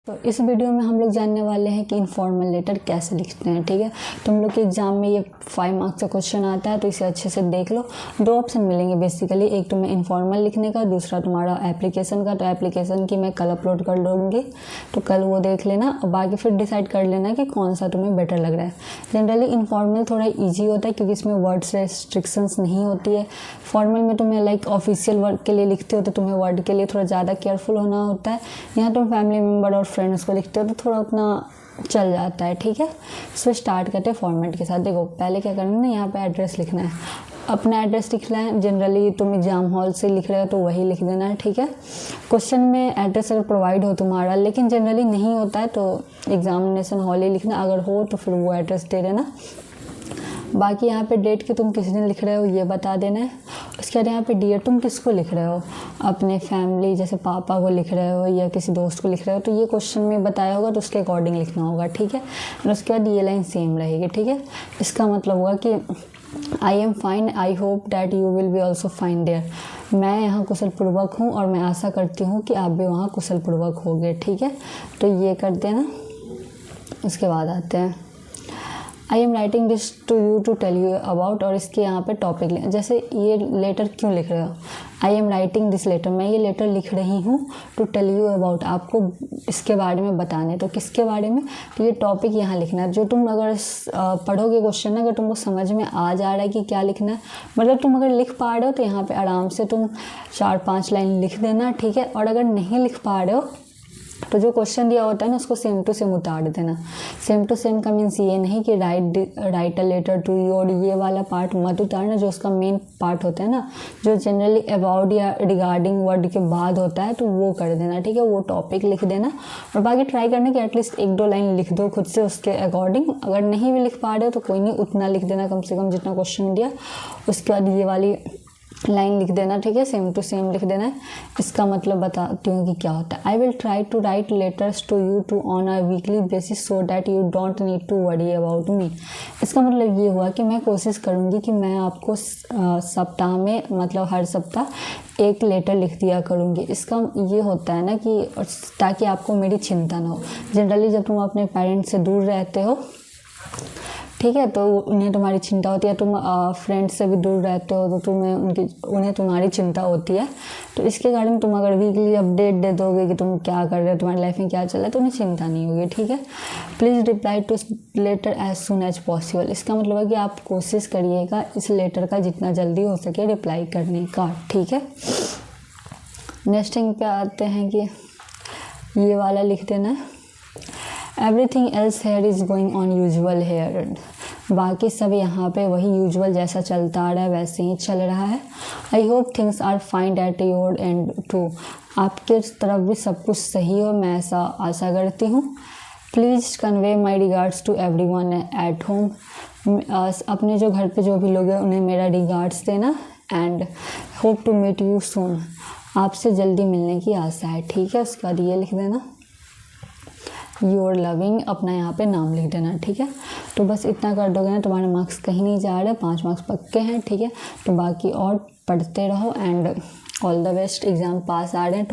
तो इस वीडियो में हम लोग जानने वाले हैं कि इनफॉर्मल लेटर कैसे लिखते हैं। ठीक है, तुम लोग के एग्जाम में ये 5 मार्क्स का क्वेश्चन आता है, तो इसे अच्छे से देख लो। 2 ऑप्शन मिलेंगे बेसिकली, एक तुम्हें इनफॉर्मल लिखने का, दूसरा तुम्हारा एप्लीकेशन का। तो एप्लीकेशन की मैं कल अपलोड कर दूँगी, तो कल वो देख लेना और बाकी फिर डिसाइड कर लेना कि कौन सा तुम्हें बेटर लग रहा है। जनरली इनफॉर्मल थोड़ा ईजी होता है क्योंकि इसमें वर्ड्स रेस्ट्रिक्शंस नहीं होती है। फॉर्मल में तुम्हें लाइक ऑफिशियल वर्क के लिए लिखते हो तो तुम्हें वर्ड के लिए थोड़ा ज़्यादा केयरफुल होना होता है। यहाँ तुम फैमिली मेम्बर और फ्रेंड्स को लिखते हो तो थोड़ा उतना चल जाता है। ठीक है, सो स्टार्ट करते हैं फॉर्मेट के साथ। देखो पहले क्या करना है ना, यहाँ पे एड्रेस लिखना है, अपना एड्रेस लिखना है। जनरली तुम एग्जाम हॉल से लिख रहे हो तो वही लिख देना है। ठीक है, क्वेश्चन में एड्रेस अगर प्रोवाइड हो तुम्हारा, लेकिन जनरली नहीं होता है तो एग्जामिनेशन हॉल ही लिखना, अगर हो तो फिर वो एड्रेस दे देना। बाकी यहाँ पे डेट कि तुम किस दिन लिख रहे हो ये बता देना है। उसके बाद यहाँ पे डियर तुम किसको लिख रहे हो, अपने फैमिली जैसे पापा को लिख रहे हो या किसी दोस्त को लिख रहे हो, तो ये क्वेश्चन में बताया होगा तो उसके अकॉर्डिंग लिखना होगा। ठीक है, और उसके बाद ये लाइन सेम रहेगी। ठीक है, इसका मतलब होगा कि I am fine, I hope that you will be also fine there. मैं यहाँ कुशलपूर्वक हूँ और मैं आशा करती हूँ कि आप भी वहाँ कुशलपूर्वक होगे। ठीक है, तो ये कर देना। उसके बाद आते हैं I am writing this to you to tell you about, और इसके यहाँ पे टॉपिक लें। जैसे ये लेटर क्यों लिख रहे हो, I am writing this letter, मैं ये लेटर लिख रही हूँ टू टेल यू अबाउट, आपको इसके बारे में बताने। तो किसके बारे में, तो ये टॉपिक यहाँ लिखना है। जो तुम अगर पढ़ोगे क्वेश्चन, अगर तुमको समझ में आ जा रहा है कि क्या लिखना है, मतलब तुम अगर लिख पा रहे हो तो यहाँ पर आराम से तुम 4-5 लाइन लिख देना। ठीक है, और अगर नहीं लिख पा रहे हो तो जो क्वेश्चन दिया होता है ना उसको सेम टू सेम उतार देना। सेम टू सेम का मीन्स ये नहीं कि write a letter to you, और ये वाला पार्ट मत उतारना जो उसका मेन पार्ट होता है ना, जो जनरली अबाउट या रिगार्डिंग वर्ड के बाद होता है, तो वो कर देना। ठीक है, वो टॉपिक लिख देना और बाकी ट्राई करना कि एटलीस्ट 1-2 लाइन लिख दो खुद से उसके अकॉर्डिंग। अगर नहीं भी लिख पा रहे हो तो कोई नहीं, उतना लिख देना कम से कम जितना क्वेश्चन दिया। उसके बाद ये वाली लाइन लिख देना। ठीक है, सेम टू सेम लिख देना है। इसका मतलब बताती हूँ कि क्या होता है। I will try to write letters to you too on a weekly basis so that you don't need to worry about me. इसका मतलब ये हुआ कि मैं कोशिश करूँगी कि मैं आपको सप्ताह में, मतलब हर सप्ताह 1 लेटर लिख दिया करूँगी। इसका ये होता है ना कि ताकि आपको मेरी चिंता ना हो। जनरली जब तुम अपने पेरेंट्स से दूर रहते हो, ठीक है, तो उन्हें तुम्हारी चिंता होती है। तुम फ्रेंड्स से भी दूर रहते हो तो उन्हें तुम्हारी चिंता होती है। तो इसके कारण तुम अगर वीकली अपडेट दे दोगे कि तुम क्या कर रहे हो, तुम्हारी लाइफ में क्या चल रहा है, तो उन्हें चिंता नहीं होगी। ठीक है, please reply to letter as soon as possible. इसका मतलब है कि आप कोशिश करिएगा इस लेटर का जितना जल्दी हो सके रिप्लाई करने का। ठीक है, नेक्स्ट थिंग पे आते हैं कि ये वाला लिख देना है, everything else here is going on usual here. बाकी सब यहाँ पे वही यूजुअल जैसा चलता आ रहा है वैसे ही चल रहा है। I hope things are fine at your end too, आपके तरफ भी सब कुछ सही हो, मैं ऐसा आशा करती हूँ। Please convey my regards to everyone at home, अपने जो घर पे जो भी लोग हैं उन्हें मेरा रिगार्ड्स देना। And hope to meet you soon, आपसे जल्दी मिलने की आशा है। ठीक है, उसके बाद ये लिख देना योर लविंग, अपना यहाँ पे नाम लिख देना। ठीक है, तो बस इतना कर दोगे ना, तुम्हारे मार्क्स कहीं नहीं जा रहे, 5 मार्क्स पक्के हैं। ठीक है, तो बाकी और पढ़ते रहो and all the best, exam पास आ रहे हैं।